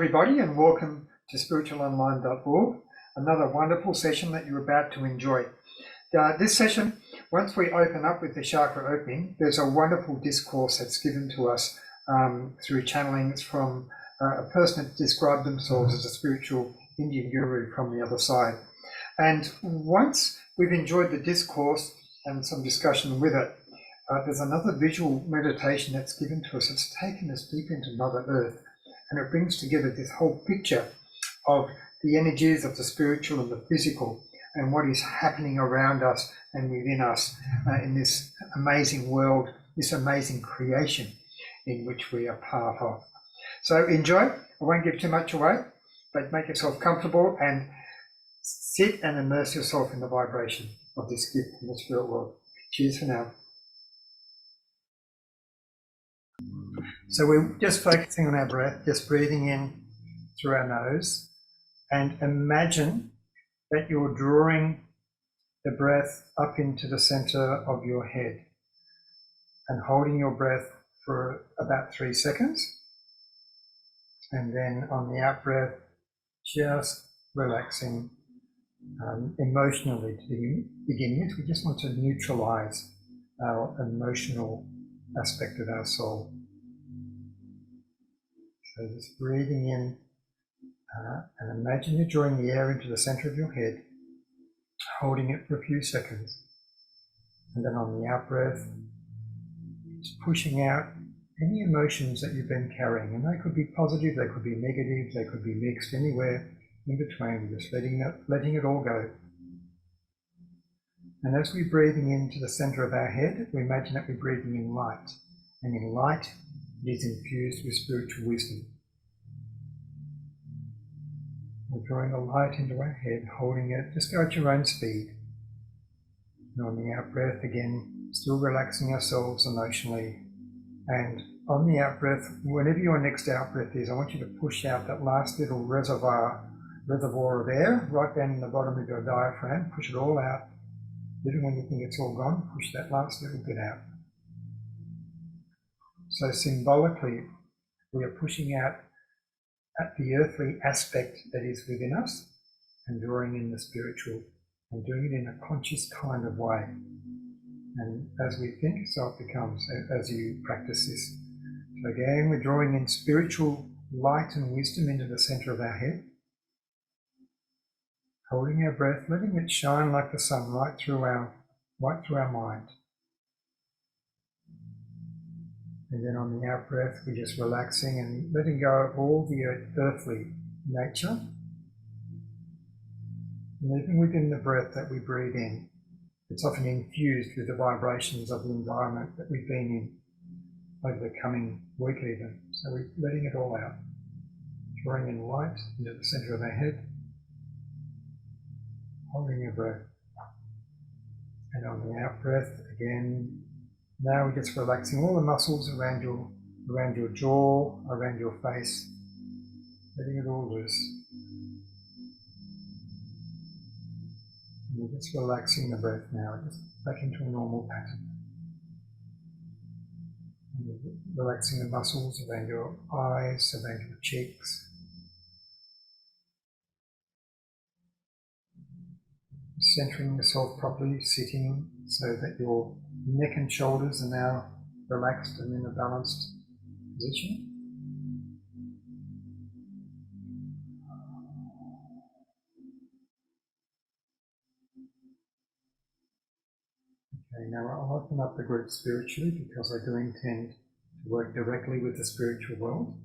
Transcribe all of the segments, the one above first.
everybody, and welcome to spiritualonline.org. Another wonderful session that you're about to enjoy. This session, once we open up with the chakra opening, there's a wonderful discourse that's given to us through channelings from a person that described themselves as a spiritual Indian guru from the other side. And once we've enjoyed the discourse and some discussion with it, there's another visual meditation that's given to us. It's taken us deep into Mother Earth, and it brings together this whole picture of the energies of the spiritual and the physical and what is happening around us and within us in this amazing world, this amazing creation in which we are part of. So enjoy. I won't give too much away, but make yourself comfortable and sit and immerse yourself in the vibration of this gift from the spirit world. Cheers for now. So we're just focusing on our breath, just breathing in through our nose, and imagine that you're drawing the breath up into the center of your head and holding your breath for about 3 seconds. And then on the out breath, just relaxing emotionally to begin with. We just want to neutralize our emotional aspect of our soul. So just breathing in and imagine you're drawing the air into the center of your head, holding it for a few seconds. And then on the out breath, just pushing out any emotions that you've been carrying. And they could be positive, they could be negative, they could be mixed, anywhere in between, just letting it all go. And as we're breathing into the center of our head, we imagine that we're breathing in light. And in light, it is infused with spiritual wisdom. We're drawing the light into our head, holding it, just go at your own speed. And on the out breath, again, still relaxing ourselves emotionally. And on the out breath, whenever your next out breath is, I want you to push out that last little reservoir of air right down in the bottom of your diaphragm. Push it all out. Even when you think it's all gone, push that last little bit out. So symbolically, we are pushing out at the earthly aspect that is within us and drawing in the spiritual and doing it in a conscious kind of way. And as we think, so it becomes as you practice this. So again, we're drawing in spiritual light and wisdom into the center of our head, holding our breath, letting it shine like the sun right through our mind. And then on the out breath, we're just relaxing and letting go of all the earthly nature. And even within the breath that we breathe in, it's often infused with the vibrations of the environment that we've been in over the coming week even. So we're letting it all out, drawing in light into the center of our head, holding your breath. And on the out breath, again, now we're just relaxing all the muscles around your jaw, around your face, letting it all loose. And we're just relaxing the breath now, just back into a normal pattern. And we're relaxing the muscles around your eyes, around your cheeks. Centering yourself properly, sitting so that your neck and shoulders are now relaxed and in a balanced position. Okay, now I'll open up the group spiritually because I do intend to work directly with the spiritual world.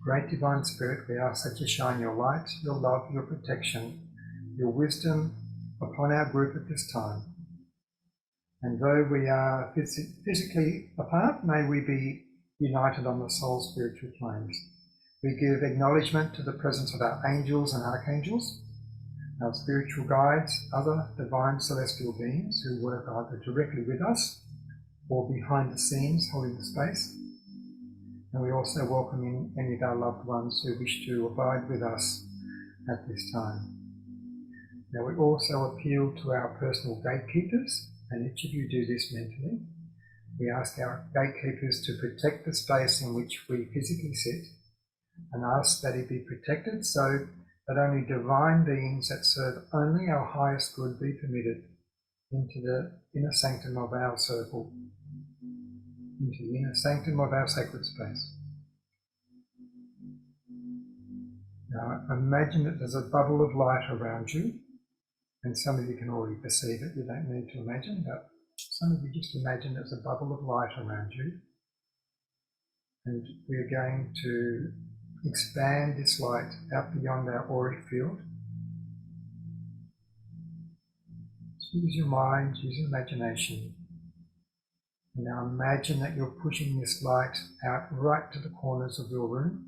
Great Divine Spirit, we ask that you shine your light, your love, your protection, your wisdom upon our group at this time. And though we are physically apart, may we be united on the soul spiritual planes. We give acknowledgement to the presence of our angels and archangels, our spiritual guides, other divine celestial beings who work either directly with us or behind the scenes holding the space. And we also welcome in any of our loved ones who wish to abide with us at this time. Now we also appeal to our personal gatekeepers, and each of you do this mentally. We ask our gatekeepers to protect the space in which we physically sit, and ask that he be protected so that only divine beings that serve only our highest good be permitted into the inner sanctum of our circle, into the inner sanctum of our sacred space. Now imagine that there's a bubble of light around you, and some of you can already perceive it, you don't need to imagine, but some of you just imagine there's a bubble of light around you, and we're going to expand this light out beyond our auric field. So use your mind, use your imagination. And now imagine that you're pushing this light out right to the corners of your room,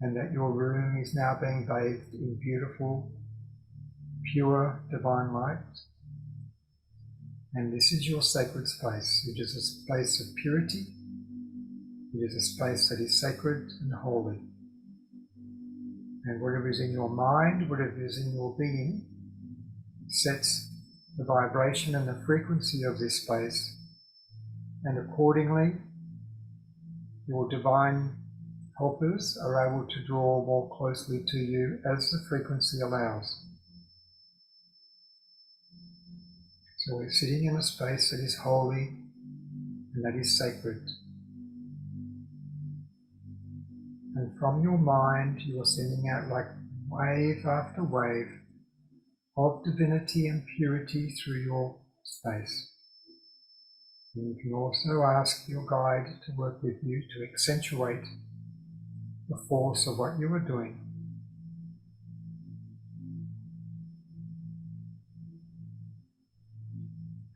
and that your room is now being bathed in beautiful, pure, divine light. And this is your sacred space. It is a space of purity. It is a space that is sacred and holy. And whatever is in your mind, whatever is in your being, sets the vibration and the frequency of this space. And accordingly, your divine helpers are able to draw more closely to you as the frequency allows. So we're sitting in a space that is holy and that is sacred. And from your mind, you are sending out like wave after wave of divinity and purity through your space. And you can also ask your guide to work with you to accentuate the force of what you are doing.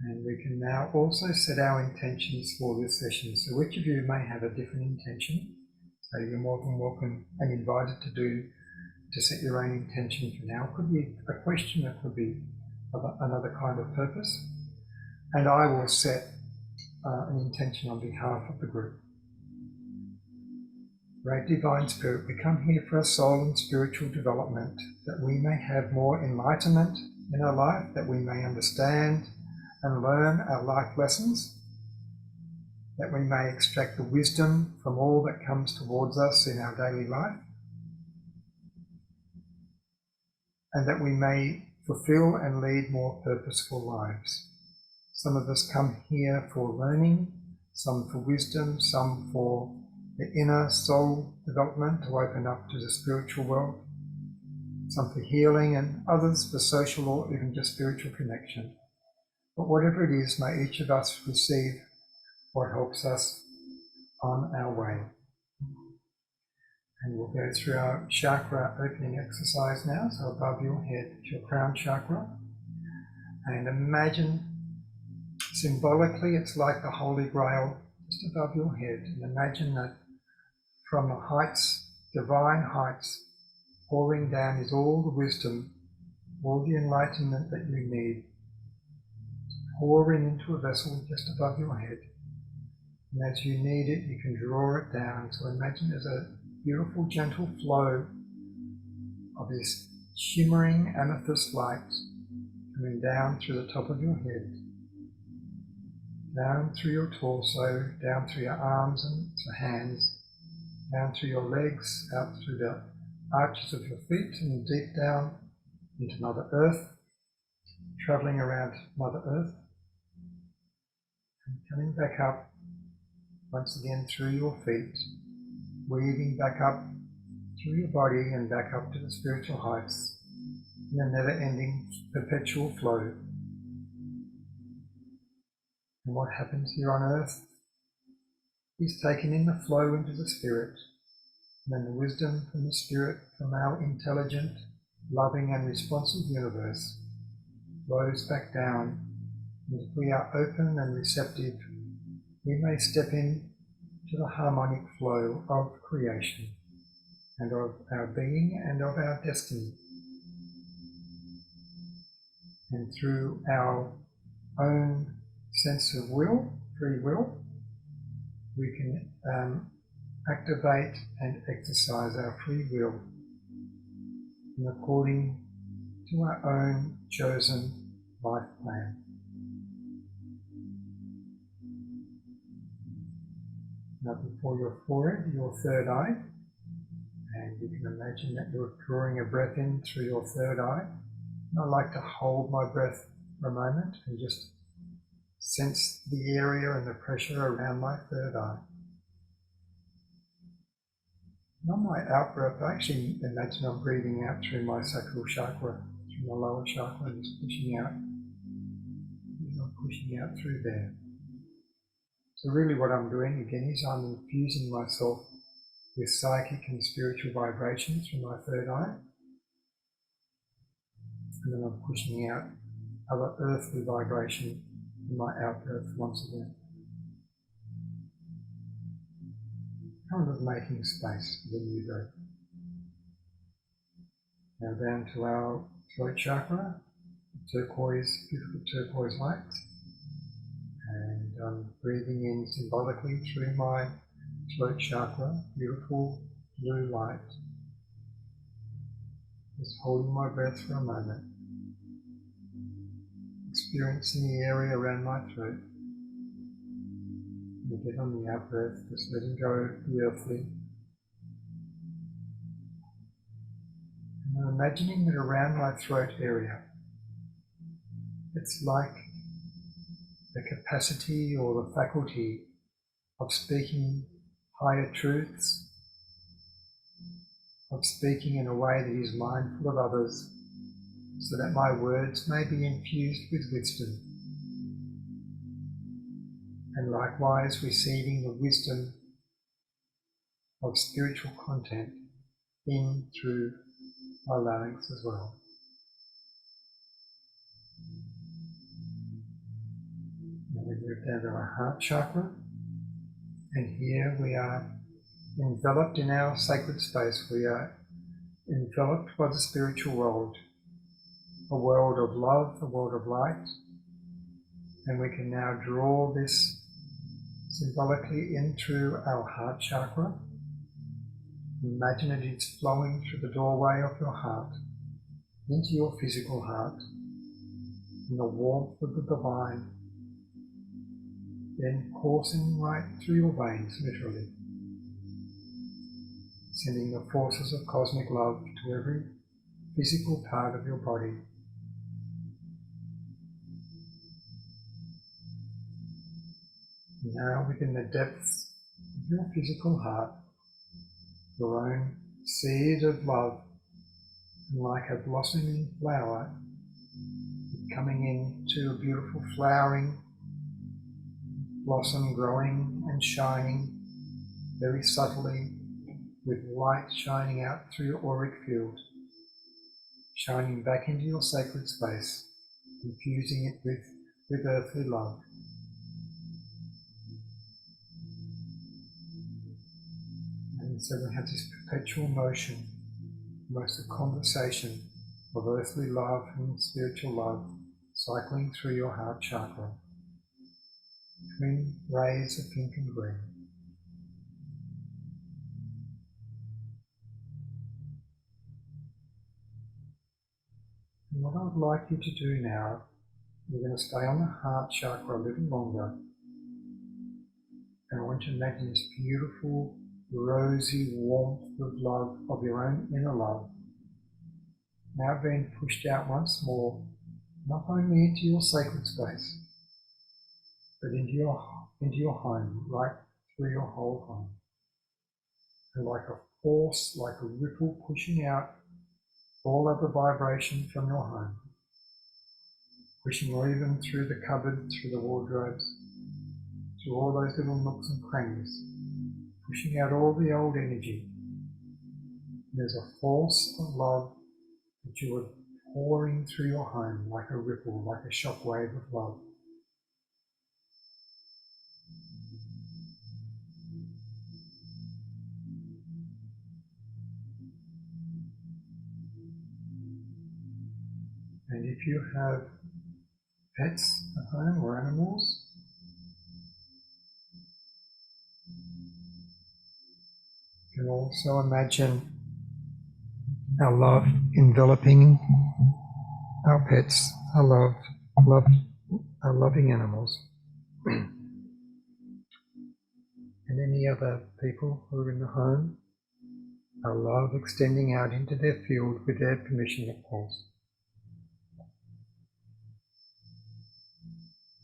And we can now also set our intentions for this session. So each of you may have a different intention. So you're more than welcome and invited to set your own intention for now. It could be a question, it could be of another kind of purpose. And I will set an intention on behalf of the group. Great Divine Spirit, we come here for our soul and spiritual development, that we may have more enlightenment in our life, that we may understand and learn our life lessons, that we may extract the wisdom from all that comes towards us in our daily life, and that we may fulfill and lead more purposeful lives. Some of us come here for learning, some for wisdom, some for the inner soul development to open up to the spiritual world, some for healing, and others for social or even just spiritual connection. But whatever it is, may each of us receive what helps us on our way. And we'll go through our chakra opening exercise now. So above your head is your crown chakra. And imagine, symbolically, it's like the Holy Grail just above your head. And imagine that from the heights, divine heights, pouring down is all the wisdom, all the enlightenment that you need, pouring into a vessel just above your head. And as you need it, you can draw it down. So imagine there's a beautiful, gentle flow of this shimmering amethyst light coming down through the top of your head, down through your torso, down through your arms and hands, down through your legs, out through the arches of your feet, and deep down into Mother Earth, travelling around Mother Earth, and coming back up once again through your feet, weaving back up through your body and back up to the spiritual heights in a never-ending perpetual flow. And what happens here on earth is taken in the flow into the spirit, and then the wisdom from the spirit, from our intelligent, loving and responsive universe, flows back down. And if we are open and receptive, we may step in to the harmonic flow of creation and of our being and of our destiny. And through our own sense of will, free will, we can activate and exercise our free will in according to our own chosen life plan. Now before your forehead, your third eye, and you can imagine that you're drawing a breath in through your third eye. And I like to hold my breath for a moment and just sense the area and the pressure around my third eye. And on my out breath, I actually imagine I'm breathing out through my sacral chakra, through my lower chakra, and just pushing out. I'm pushing out through there. So really what I'm doing again is I'm infusing myself with psychic and spiritual vibrations from my third eye. And then I'm pushing out other earthly vibration in my out breath once again. Kind of making space for the new breath. Now down to our throat chakra, turquoise, beautiful turquoise light. And I'm breathing in symbolically through my throat chakra, beautiful blue light. Just holding my breath for a moment. Experiencing the area around my throat. And again on the out breath, just letting go of the earthly. And I'm imagining that around my throat area, it's like the capacity or the faculty of speaking higher truths, of speaking in a way that is mindful of others, so that my words may be infused with wisdom, and likewise receiving the wisdom of spiritual content in through my larynx as well. Now we move down to our heart chakra, and here we are enveloped in our sacred space. We are enveloped by the spiritual world, a world of love, a world of light, and we can now draw this symbolically in through our heart chakra. Imagine it is flowing through the doorway of your heart into your physical heart, and the warmth of the divine then coursing right through your veins, literally, sending the forces of cosmic love to every physical part of your body. Now within the depths of your physical heart, your own seed of love, and like a blossoming flower, coming into a beautiful flowering blossom, growing and shining very subtly, with light shining out through your auric field, shining back into your sacred space, infusing it with earthly love. And so we have this perpetual motion, almost a conversation of earthly love and spiritual love, cycling through your heart chakra, between rays of pink and green. And what I'd like you to do now, we're going to stay on the heart chakra a little longer. And I want you to imagine this beautiful, rosy warmth of love, of your own inner love, now being pushed out once more, not only into your sacred space, but into your home, right through your whole home. And like a force, like a ripple pushing out all other vibration from your home, pushing even through the cupboard, through the wardrobes, through all those little nooks and crannies, pushing out all the old energy. And there's a force of love that you are pouring through your home like a ripple, like a shock wave of love. And if you have pets at home or animals, you can also imagine our love enveloping our pets, our loving animals. And then any other people who are in the home, our love extending out into their field with their permission, of course.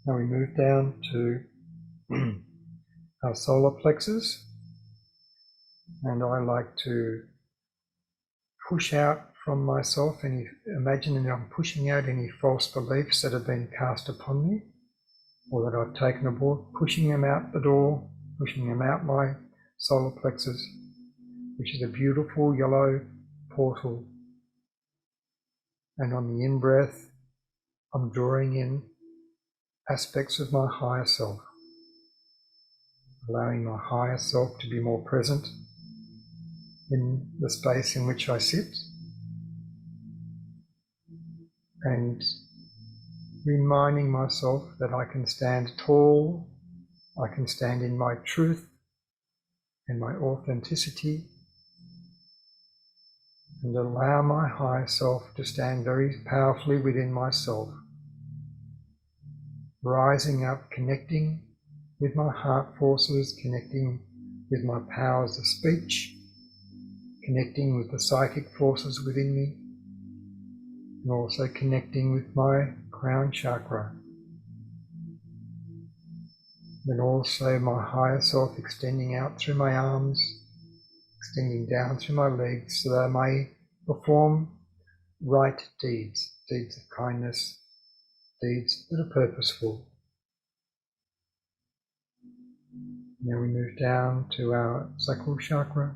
Now we move down to our solar plexus, and I like to push out from myself imagining that I'm pushing out any false beliefs that have been cast upon me or that I've taken aboard, pushing them out the door, pushing them out my solar plexus, which is a beautiful yellow portal. And on the in-breath, I'm drawing in aspects of my higher self, allowing my higher self to be more present in the space in which I sit, and reminding myself that I can stand tall, I can stand in my truth and my authenticity, and allow my higher self to stand very powerfully within myself, rising up, connecting with my heart forces, connecting with my powers of speech, connecting with the psychic forces within me, and also connecting with my crown chakra. Then also my higher self extending out through my arms, extending down through my legs, so that I may perform right deeds, deeds of kindness, deeds that are purposeful. Now we move down to our Sacral Chakra,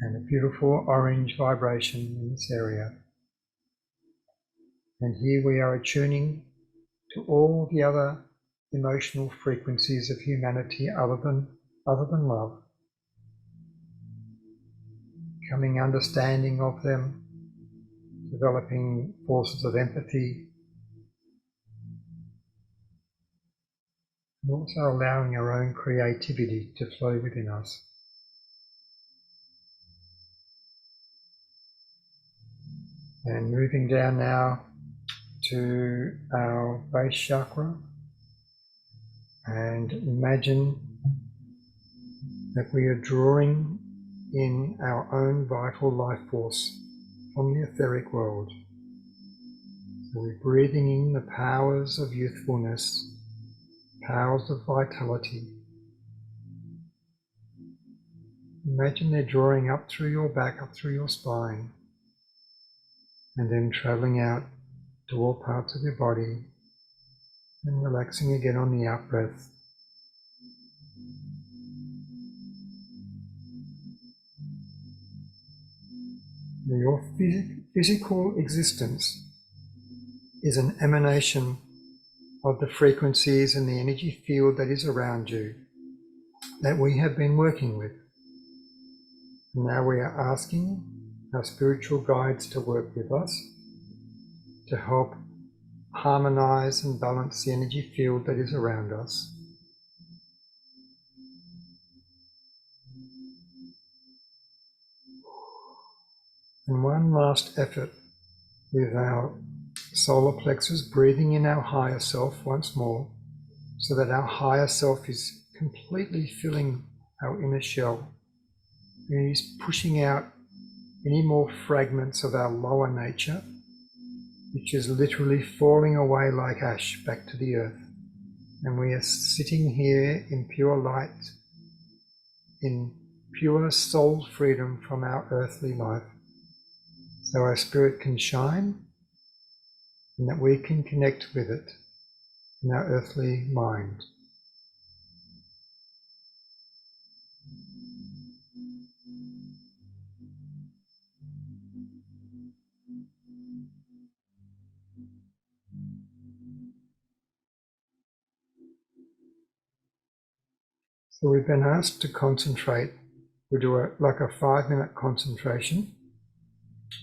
and a beautiful orange vibration in this area. And here we are attuning to all the other emotional frequencies of humanity other than love, becoming understanding of them, developing forces of empathy, and also allowing our own creativity to flow within us. And moving down now to our base chakra, and imagine that we are drawing in our own vital life force from the etheric world. So we're breathing in the powers of youthfulness, powers of vitality. Imagine they're drawing up through your back, up through your spine, and then traveling out to all parts of your body and relaxing again on the out breath. Your physical existence is an emanation of the frequencies and the energy field that is around you, that we have been working with. And now we are asking our spiritual guides to work with us to help harmonize and balance the energy field that is around us. And one last effort with our solar plexus, breathing in our higher self once more, so that our higher self is completely filling our inner shell. And is pushing out any more fragments of our lower nature, which is literally falling away like ash back to the earth. And we are sitting here in pure light, in pure soul freedom from our earthly life, so our spirit can shine and that we can connect with it in our earthly mind. So we've been asked to concentrate. We do a 5-minute concentration.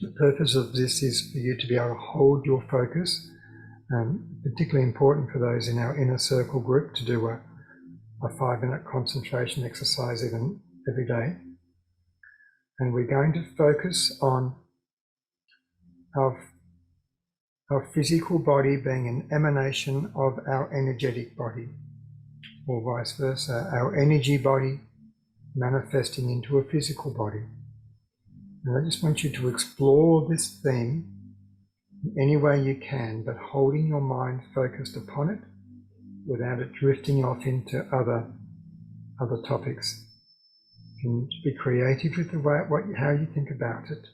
The purpose of this is for you to be able to hold your focus, particularly important for those in our inner circle group to do a 5-minute concentration exercise even every day. And we're going to focus on our physical body being an emanation of our energetic body. or vice versa, our energy body manifesting into a physical body. And I just want you to explore this theme in any way you can, but holding your mind focused upon it without it drifting off into other topics. You can be creative with the way, how you think about it.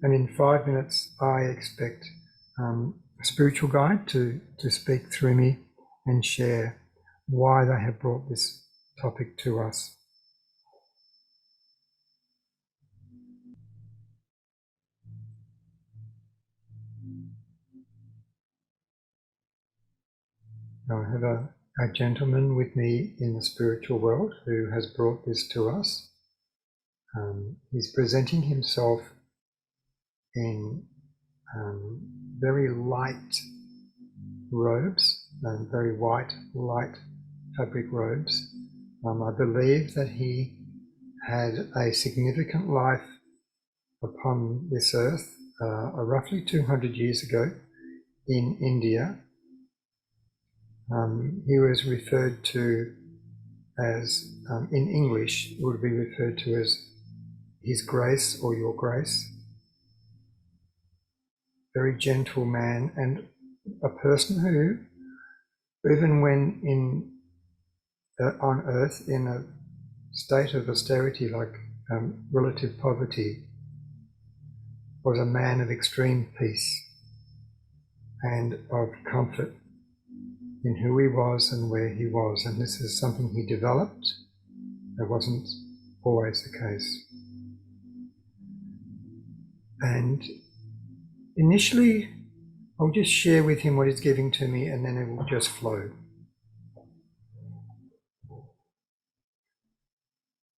And in 5 minutes, I expect a spiritual guide to speak through me and share why they have brought this topic to us. Now I have a gentleman with me in the spiritual world who has brought this to us. He's presenting himself in very light robes, very white, light fabric robes. I believe that he had a significant life upon this earth roughly 200 years ago in India. He was referred to as, in English, it would be referred to as His Grace or Your Grace. Very gentle man, and a person who, even when on earth in a state of austerity like relative poverty, was a man of extreme peace and of comfort in who he was and where he was. And this is something he developed. That wasn't always the case. And initially, I'll just share with him what he's giving to me, and then it will just flow.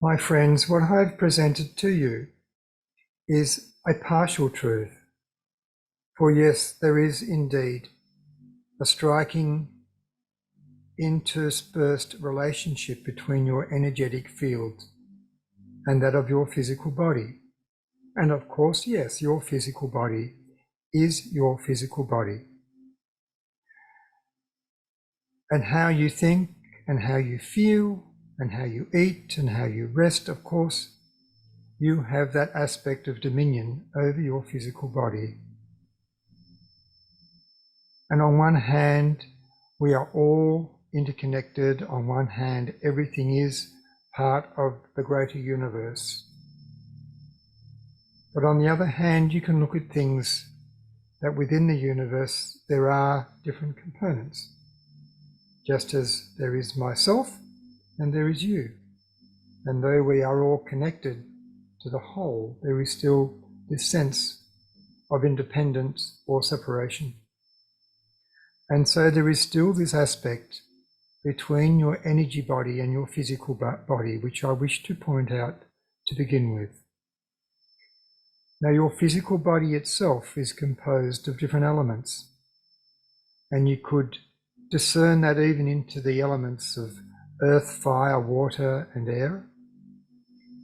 My friends, what I've presented to you is a partial truth. For yes, there is indeed a striking interspersed relationship between your energetic field and that of your physical body. And of course, yes, your physical body is your physical body. And how you think and how you feel and how you eat and how you rest, of course, you have that aspect of dominion over your physical body. And on one hand, we are all interconnected. On one hand, everything is part of the greater universe. But on the other hand, you can look at things that within the universe there are different components. Just as there is myself and there is you. And though we are all connected to the whole, there is still this sense of independence or separation. And so there is still this aspect between your energy body and your physical body, which I wish to point out to begin with. Now, your physical body itself is composed of different elements, and you could discern that even into the elements of earth, fire, water, and air,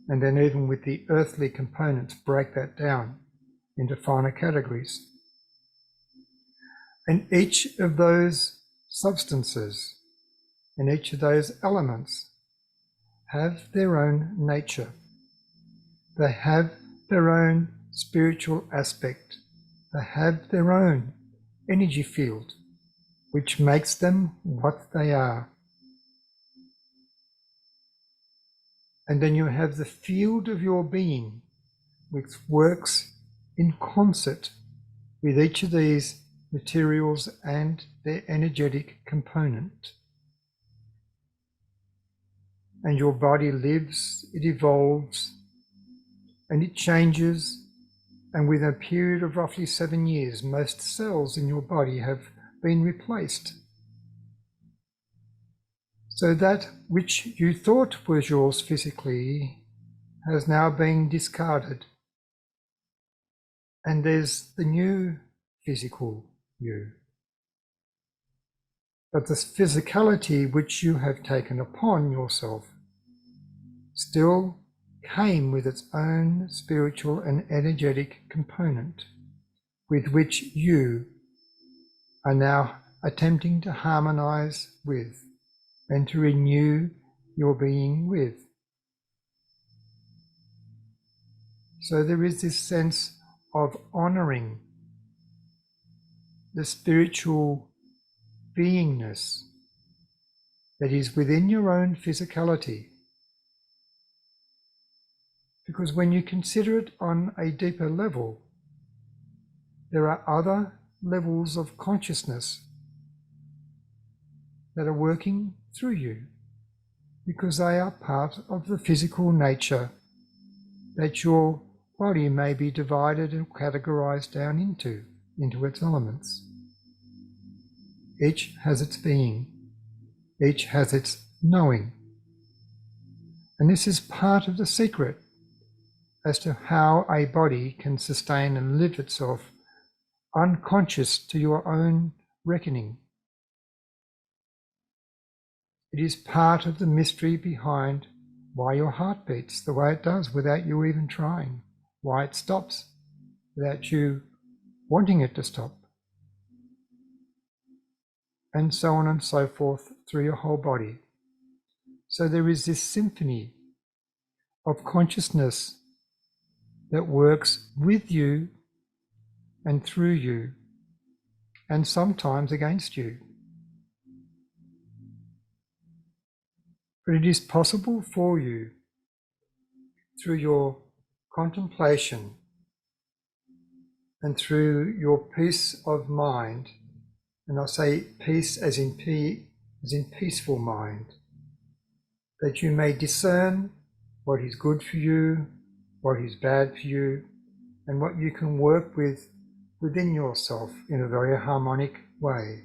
and then even with the earthly components, break that down into finer categories. And each of those substances and each of those elements have their own nature. They have their own spiritual aspect. They have their own energy field, which makes them what they are. And then you have the field of your being, which works in concert with each of these materials and their energetic component. And your body lives, it evolves, and it changes, and within a period of roughly 7 years, most cells in your body have been replaced. So that which you thought was yours physically has now been discarded. And there's the new physical you. But the physicality which you have taken upon yourself still came with its own spiritual and energetic component, with which you are now attempting to harmonize with and to renew your being with. So there is this sense of honouring the spiritual beingness that is within your own physicality. Because when you consider it on a deeper level, there are other levels of consciousness that are working through you, because they are part of the physical nature that your body may be divided and categorized down into its elements. Each has its being, each has its knowing. And this is part of the secret as to how a body can sustain and live itself unconscious to your own reckoning. It is part of the mystery behind why your heart beats the way it does without you even trying, why it stops without you wanting it to stop, and so on and so forth through your whole body. So there is this symphony of consciousness that works with you and through you, and sometimes against you. But it is possible for you, through your contemplation and through your peace of mind, and I say peace as in peaceful mind, that you may discern what is good for you, what is bad for you, and what you can work with within yourself in a very harmonic way.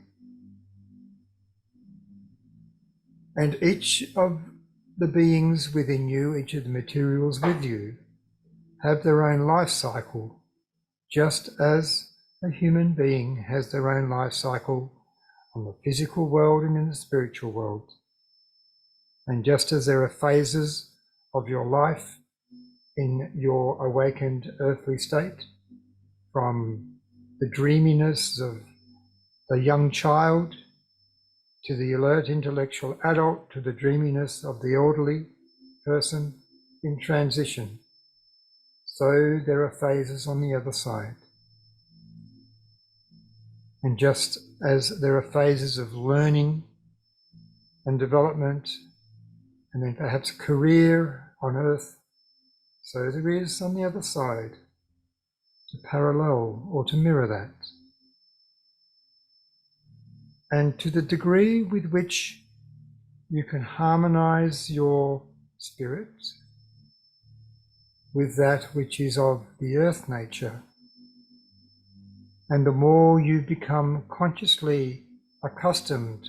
And each of the beings within you, each of the materials with you, have their own life cycle, just as a human being has their own life cycle on the physical world and in the spiritual world. And just as there are phases of your life in your awakened earthly state, from the dreaminess of the young child to the alert intellectual adult to the dreaminess of the elderly person in transition, so there are phases on the other side. And just as there are phases of learning and development, and then perhaps career on earth, so there is on the other side to parallel or to mirror that. And to the degree with which you can harmonize your spirit with that which is of the earth nature, and the more you become consciously accustomed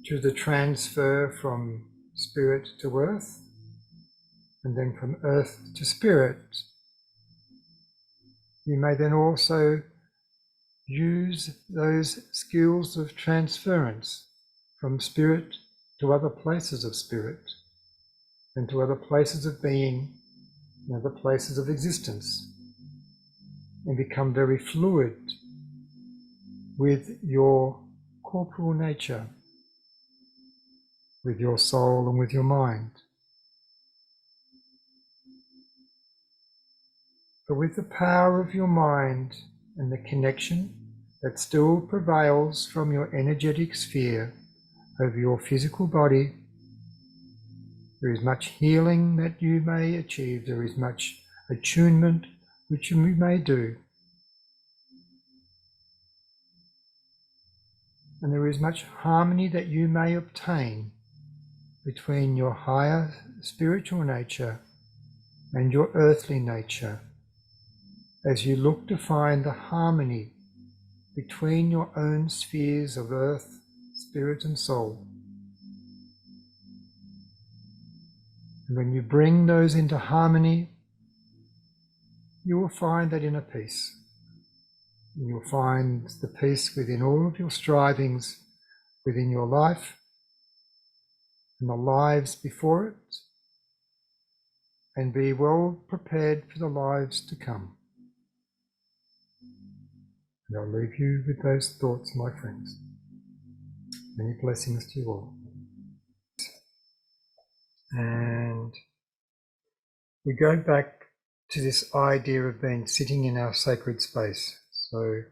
to the transfer from spirit to earth, and then from earth to spirit, you may then also use those skills of transference from spirit to other places of spirit, and to other places of being, and other places of existence, and become very fluid with your corporal nature, with your soul and with your mind. But with the power of your mind and the connection that still prevails from your energetic sphere over your physical body, there is much healing that you may achieve, there is much attunement which you may do, and there is much harmony that you may obtain between your higher spiritual nature and your earthly nature, as you look to find the harmony between your own spheres of earth, spirit and soul. And when you bring those into harmony, you will find that inner peace. You will find the peace within all of your strivings, within your life and the lives before it, and be well prepared for the lives to come. And I'll leave you with those thoughts, my friends. Many blessings to you all. And we go back to this idea of being sitting in our sacred space. So,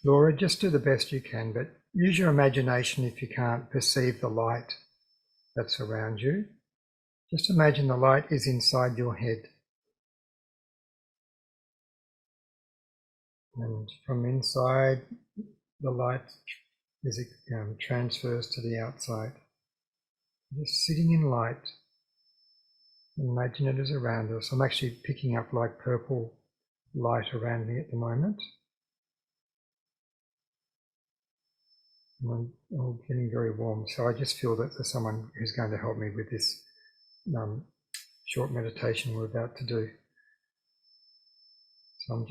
Laura, just do the best you can, but use your imagination if you can't perceive the light that's around you. Just imagine the light is inside your head. And from inside, the light transfers to the outside. Just sitting in light. Imagine it is around us. I'm actually picking up like purple light around me at the moment. And I'm getting very warm, so I just feel that there's someone who's going to help me with this short meditation we're about to do. So I'm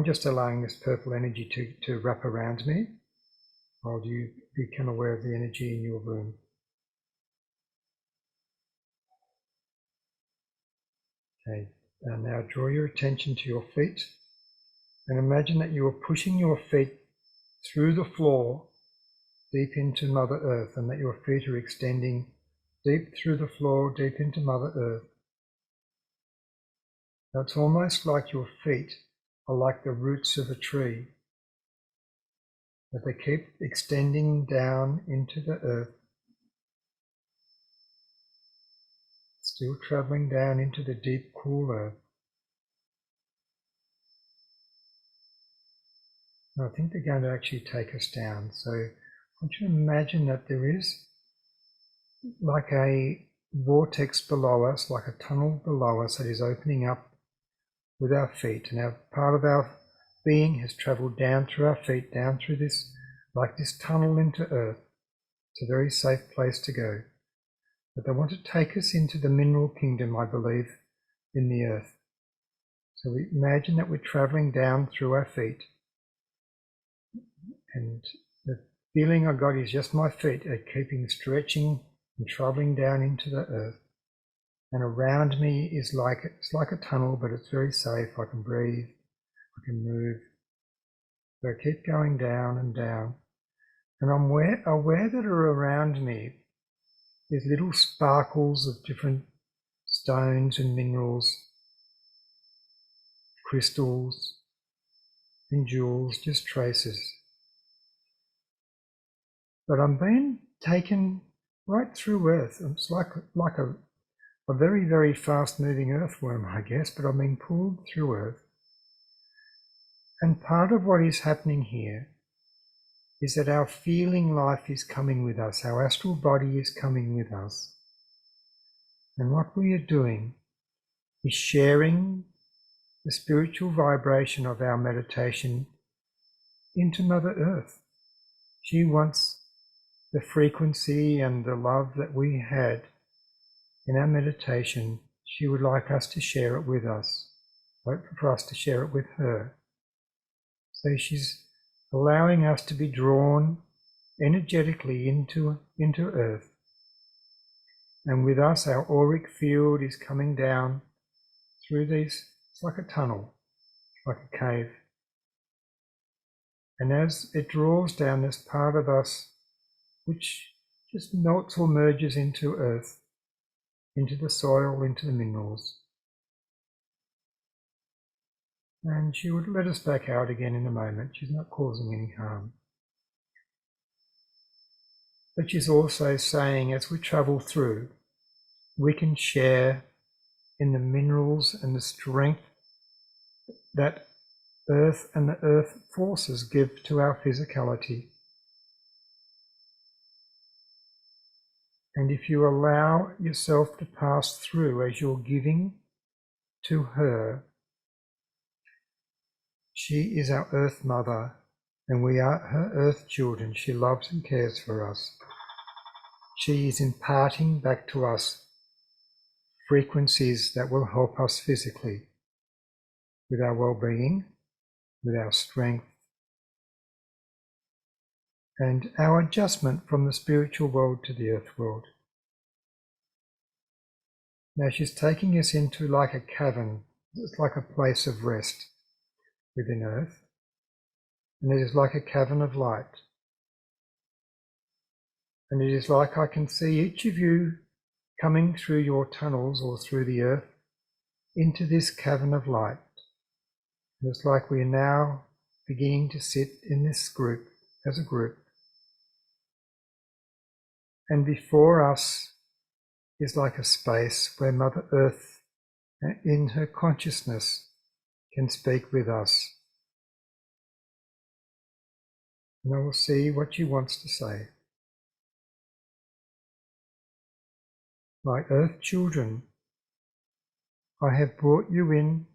just allowing this purple energy to wrap around me while you become aware of the energy in your room. Okay, and now draw your attention to your feet and imagine that you are pushing your feet through the floor deep into Mother Earth, and that your feet are extending deep through the floor, deep into Mother Earth. It's almost like your feet are like the roots of a tree, that they keep extending down into the earth, still traveling down into the deep, cool earth. And I think they're going to actually take us down. So I want you to imagine that there is like a vortex below us, like a tunnel below us that is opening up with our feet, and our part of our being has travelled down through our feet, down through this, like this tunnel into earth. It's a very safe place to go. But they want to take us into the mineral kingdom, I believe, in the earth. So we imagine that we're travelling down through our feet, and the feeling I got is just my feet are keeping stretching and travelling down into the earth. And around me is it's like a tunnel, but it's very safe. I can breathe, I can move. So I keep going down and down. And I'm aware that around me there's little sparkles of different stones and minerals, crystals and jewels, just traces. But I'm being taken right through earth. It's like a very, very fast-moving earthworm, I guess, but I'm being pulled through earth. And part of what is happening here is that our feeling life is coming with us, our astral body is coming with us. And what we are doing is sharing the spiritual vibration of our meditation into Mother Earth. She wants the frequency and the love that we had in our meditation. She would like us to share it with us, for us to share it with her. So she's allowing us to be drawn energetically into earth. And with us, our auric field is coming down through these, it's like a tunnel, like a cave. And as it draws down, this part of us which just melts or merges into earth, into the soil, into the minerals. And she would let us back out again in a moment. She's not causing any harm. But she's also saying, as we travel through, we can share in the minerals and the strength that earth and the earth forces give to our physicality. And if you allow yourself to pass through as you're giving to her, she is our earth mother, and we are her earth children. She loves and cares for us. She is imparting back to us frequencies that will help us physically, with our well-being, with our strength, and our adjustment from the spiritual world to the earth world. Now she's taking us into like a cavern. It's like a place of rest within earth, and it is like a cavern of light. And it is like I can see each of you coming through your tunnels or through the earth into this cavern of light. And it's like we are now beginning to sit in this group as a group. And before us is like a space where Mother Earth, in her consciousness, can speak with us. And I will see what she wants to say. My Earth children, I have brought you in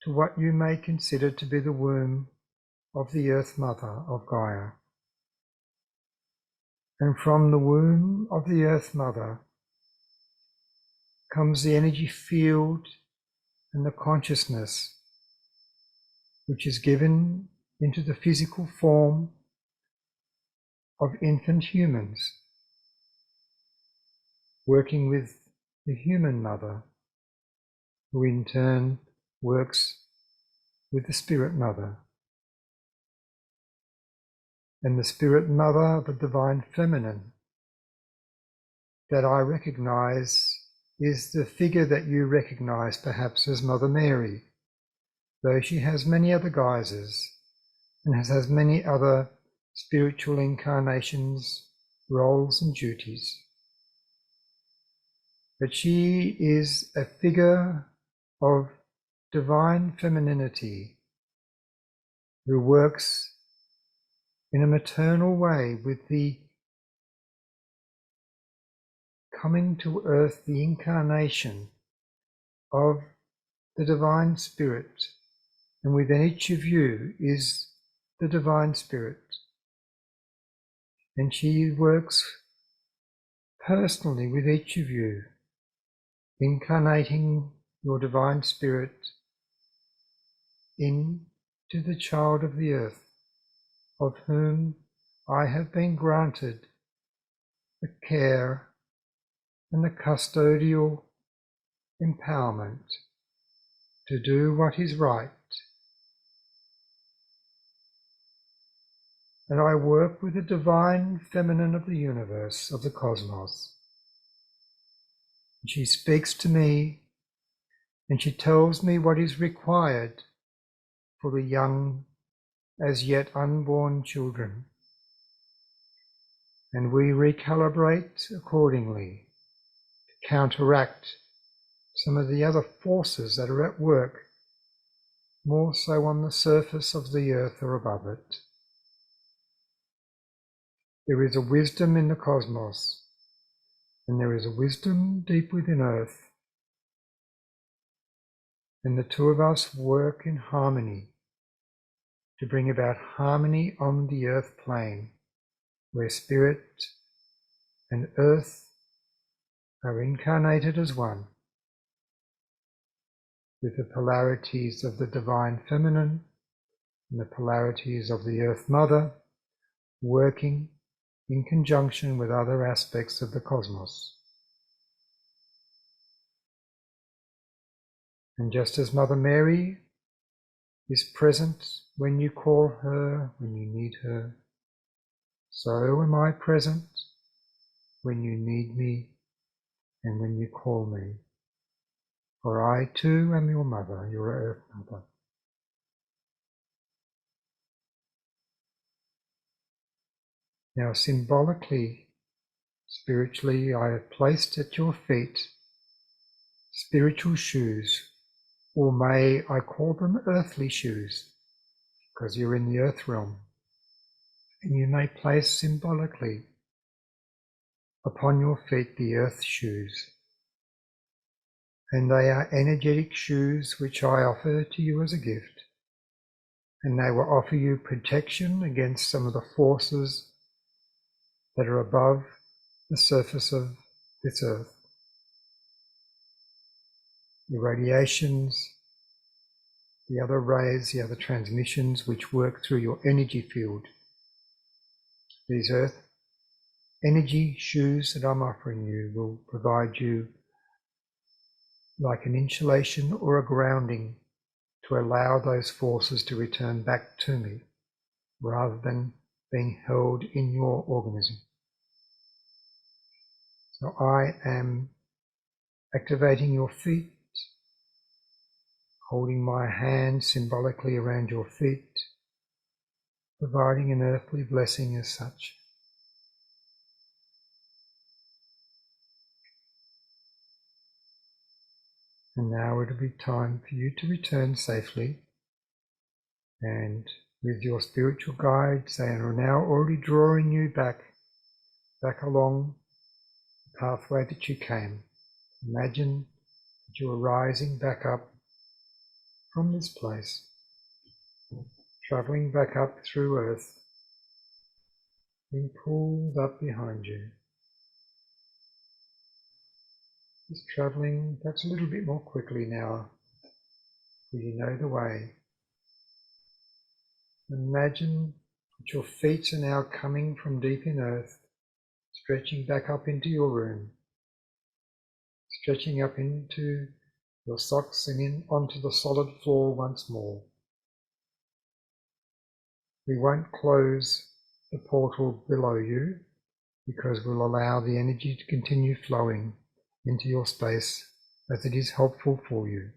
to what you may consider to be the womb of the Earth Mother of Gaia. And from the womb of the Earth Mother comes the energy field and the consciousness which is given into the physical form of infant humans, working with the human mother, who in turn works with the spirit mother. And the spirit mother, the divine feminine, that I recognize is the figure that you recognize perhaps as Mother Mary, though she has many other guises and has many other spiritual incarnations, roles and duties. But she is a figure of divine femininity who works in a maternal way with the coming to earth, the incarnation of the divine spirit. And within each of you is the divine spirit. And she works personally with each of you, incarnating your divine spirit into the child of the earth, of whom I have been granted the care and the custodial empowerment to do what is right. And I work with the divine feminine of the universe, of the cosmos. She speaks to me and she tells me what is required for the young, as yet unborn children. And we recalibrate accordingly to counteract some of the other forces that are at work, more so on the surface of the earth or above it. There is a wisdom in the cosmos, and there is a wisdom deep within earth. And the two of us work in harmony to bring about harmony on the earth plane, where spirit and earth are incarnated as one, with the polarities of the divine feminine and the polarities of the earth mother working in conjunction with other aspects of the cosmos. And just as Mother Mary is present when you call her, when you need her, so am I present when you need me and when you call me. For I too am your mother, your earth mother. Now symbolically, spiritually, I have placed at your feet spiritual shoes, or may I call them earthly shoes, because you're in the earth realm. And you may place symbolically upon your feet the earth shoes. And they are energetic shoes which I offer to you as a gift. And they will offer you protection against some of the forces that are above the surface of this earth. The radiations, the other rays, the other transmissions which work through your energy field. These earth energy shoes that I'm offering you will provide you like an insulation or a grounding to allow those forces to return back to me rather than being held in your organism. So I am activating your feet, holding my hand symbolically around your feet, providing an earthly blessing as such. And now it'll be time for you to return safely, and with your spiritual guides, they are now already drawing you back along the pathway that you came. Imagine that you are rising back up from this place, traveling back up through earth, being pulled up behind you. Just traveling perhaps a little bit more quickly now, for you know the way. Imagine that your feet are now coming from deep in earth, stretching back up into your room, stretching up into your socks and in onto the solid floor once more. We won't close the portal below you because we'll allow the energy to continue flowing into your space as it is helpful for you.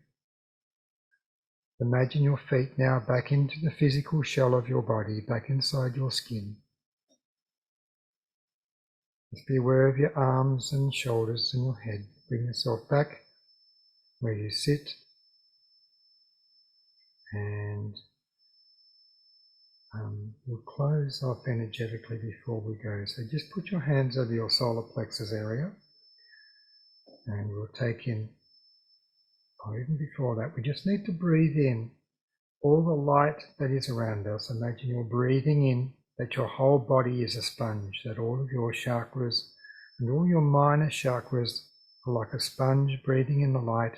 Imagine your feet now back into the physical shell of your body, back inside your skin. Just be aware of your arms and shoulders and your head. Bring yourself back where you sit, and we'll close off energetically before we go. So just put your hands over your solar plexus area, and we'll take in, or even before that, we just need to breathe in all the light that is around us. Imagine you're breathing in that your whole body is a sponge, that all of your chakras and all your minor chakras are like a sponge breathing in the light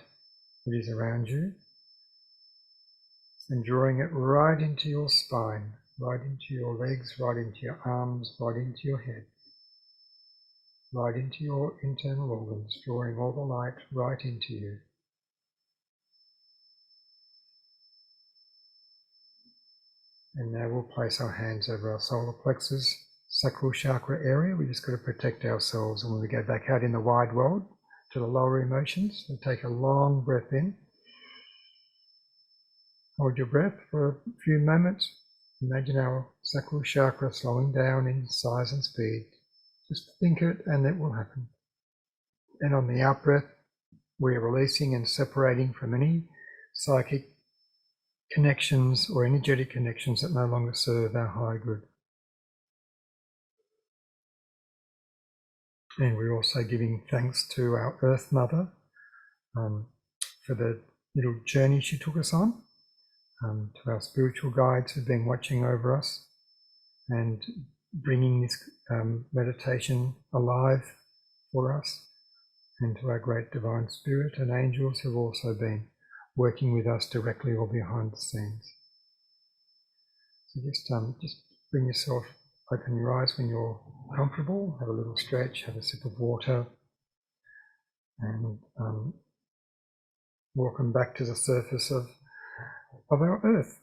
that is around you, and drawing it right into your spine, right into your legs, right into your arms, right into your head, right into your internal organs, drawing all the light right into you. And now we'll place our hands over our solar plexus, Sacral Chakra area. We just got to protect ourselves when we go back out in the wide world to the lower emotions. So take a long breath in. Hold your breath for a few moments. Imagine our Sacral Chakra slowing down in size and speed. Just think it and it will happen. And on the out breath, we are releasing and separating from any psychic connections or energetic connections that no longer serve our high good. And we're also giving thanks to our Earth Mother for the little journey she took us on, to our spiritual guides who've been watching over us and bringing this meditation alive for us, and to our great divine spirit and angels who've also been working with us directly or behind the scenes. So just bring yourself, open your eyes when you're comfortable, have a little stretch, have a sip of water, and welcome back to the surface of our earth.